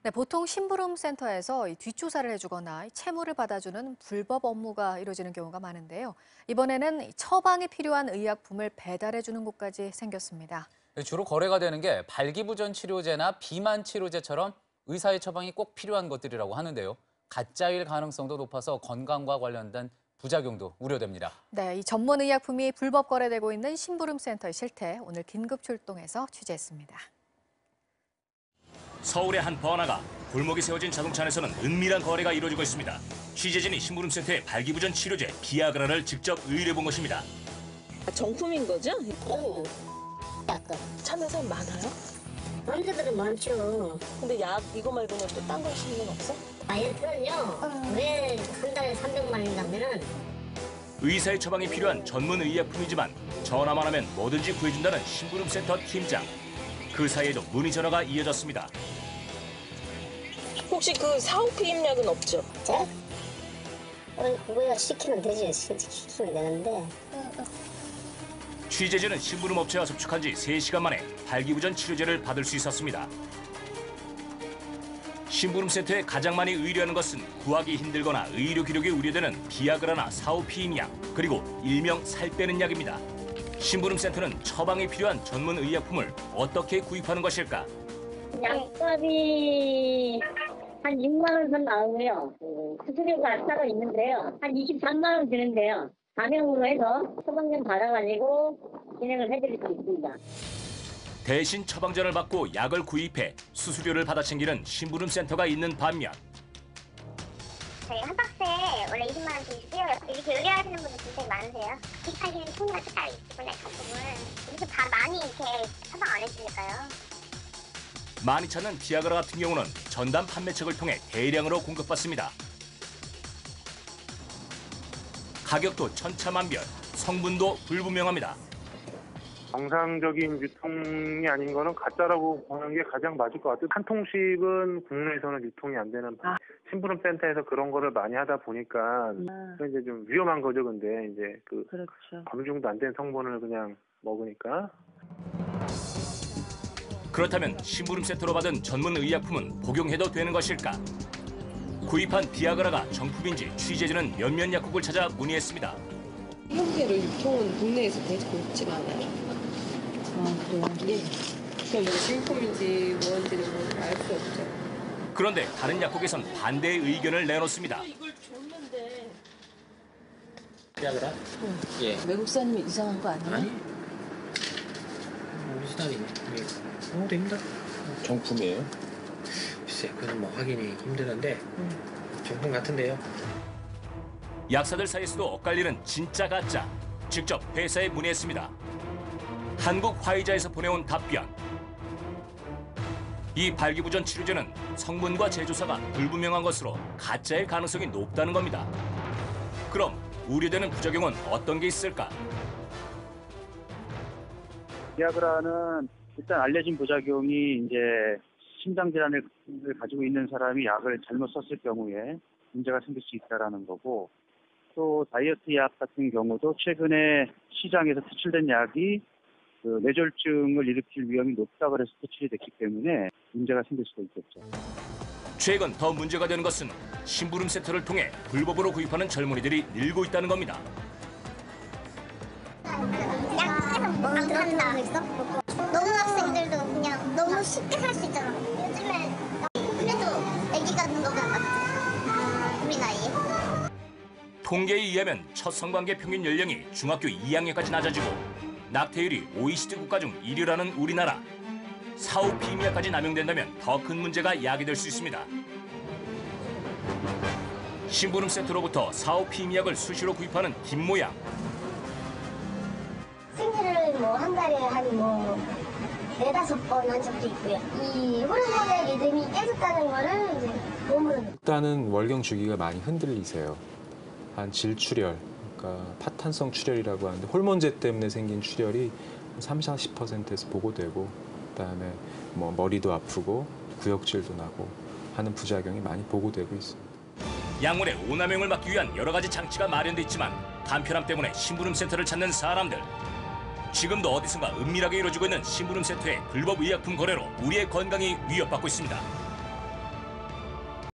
네, 보통 심부름센터에서 이 뒷조사를 해주거나 채무를 받아주는 불법 업무가 이루어지는 경우가 많은데요. 이번에는 처방이 필요한 의약품을 배달해주는 곳까지 생겼습니다. 주로 거래가 되는 게 발기부전 치료제나 비만 치료제처럼 의사의 처방이 꼭 필요한 것들이라고 하는데요. 가짜일 가능성도 높아서 건강과 관련된 부작용도 우려됩니다. 네, 이 전문 의약품이 불법 거래되고 있는 심부름센터의 실태, 오늘 긴급 출동해서 취재했습니다. 서울의 한 번화가 골목에 세워진 자동차 안에서는 은밀한 거래가 이루어지고 있습니다. 취재진이 심부름센터의 발기부전 치료제 비아그라를 직접 의뢰해본 것입니다. 정품인 거죠? 약간 찾는 사람 많아요? 남자들은 많죠. 근데 약 이거 말고는 또 딴 거 쓰는 건 없어? 다이어트는요. 왜 한 달에 300만 원이라면은 의사의 처방이 필요한 전문 의약품이지만 전화만 하면 뭐든지 구해준다는 심부름센터 팀장. 그 사이에도 문의 전화가 이어졌습니다. 혹시 그 사오피임 약은 없죠? 제 우리가 시키면 되지. 시키면 되는데 취재진은 심부름업체와 접촉한 지 3시간 만에 발기부전 치료제를 받을 수 있었습니다. 심부름센터에 가장 많이 의뢰하는 것은 구하기 힘들거나 의료 기록이 우려되는 비아그라나 사오피임 약, 그리고 일명 살 빼는 약입니다. 심부름센터는 처방이 필요한 전문 의약품을 어떻게 구입하는 것일까? 약값이 한 6만 원 선 나오고요. 수수료가 따로 있는데요. 한 23만 원 드는데요. 가명으로 해서 처방전 받아가지고 진행을 해드릴 수 있습니다. 대신 처방전을 받고 약을 구입해 수수료를 받아 챙기는 심부름센터가 있는 반면 저희 한 박스에 원래 20만 원씩 주고요. 이렇게 의뢰하시는 분들 굉장히 많으세요. 구입하시는 통로가 따로 있기 때문에 가끔은 이렇게 다 많이 이렇게 처방 안 해주니까요. 많이 찾는 비아그라 같은 경우는 전담 판매책을 통해 대량으로 공급받습니다. 가격도 천차만별, 성분도 불분명합니다. 정상적인 유통이 아닌 거는 가짜라고 보는 게 가장 맞을 것 같아요. 한 통씩은 국내에서는 유통이 안 되는 심부름센터에서 그런 거를 많이 하다 보니까 이제 좀 위험한 거죠. 근데 이제 그렇죠. 검증도 안 된 성분을 그냥 먹으니까. 그렇다면 심부름센터로 받은 전문 의약품은 복용해도 되는 것일까? 구입한 비아그라가 정품인지 취재진은 몇몇 약국을 찾아 문의했습니다. 형태로 유통은 국내에서 되고 있지가 않아요. 그래요? 네. 그럼 진품인지 뭔지를 알 수 없죠. 그런데 다른 약국에선 반대의 의견을 내놓습니다. 이걸 줬는데. 비아그라? 예. 외국산이면 이상한 거 아니에요? 아니. 오리지널이네. 힘들어. 정품이에요? 글쎄, 그건 뭐 확인이 힘드는데 정품 같은데요. 약사들 사이에서도 엇갈리는 진짜 가짜. 직접 회사에 문의했습니다. 한국 화이자에서 보내온 답변. 이 발기부전 치료제는 성분과 제조사가 불분명한 것으로 가짜일 가능성이 높다는 겁니다. 그럼 우려되는 부작용은 어떤 게 있을까? 비아그라는 일단 알려진 부작용이 이제 심장 질환을 가지고 있는 사람이 약을 잘못 썼을 경우에 문제가 생길 수 있다라는 거고, 또 다이어트 약 같은 경우도 최근에 시장에서 퇴출된 약이 뇌졸중을 일으킬 위험이 높다고 해서 퇴출이 됐기 때문에 문제가 생길 수도 있겠죠. 최근 더 문제가 되는 것은 심부름센터를 통해 불법으로 구입하는 젊은이들이 늘고 있다는 겁니다. 안 간다. 너무 학생들도 그냥 너무 쉽게 살 수 있잖아. 요즘에 그래도 애기 같은 거가 같아. 우리 나이에. 통계에 의하면 첫 성관계 평균 연령이 중학교 2학년까지 낮아지고 낙태율이 OECD 국가 중 1위라는 우리나라. 사오피임약까지 남용된다면 더 큰 문제가 야기될 수 있습니다. 심부름센터로부터 사오피임약을 수시로 구입하는 김모양. 생리를 한 달에 한 4-5번 한 적도 있고요. 이 호르몬의 리듬이 깨졌다는 거를 이제 몸으로. 일단은 월경 주기가 많이 흔들리세요. 한 질출혈, 그러니까 파탄성 출혈이라고 하는데 호르몬제 때문에 생긴 출혈이 30-40%에서 보고되고, 그다음에 머리도 아프고 구역질도 나고 하는 부작용이 많이 보고되고 있습니다. 약물의 오남용을 막기 위한 여러 가지 장치가 마련돼 있지만 간편함 때문에 심부름센터를 찾는 사람들. 지금도 어디선가 은밀하게 이루어지고 있는 심부름센터의 불법 의약품 거래로 우리의 건강이 위협받고 있습니다.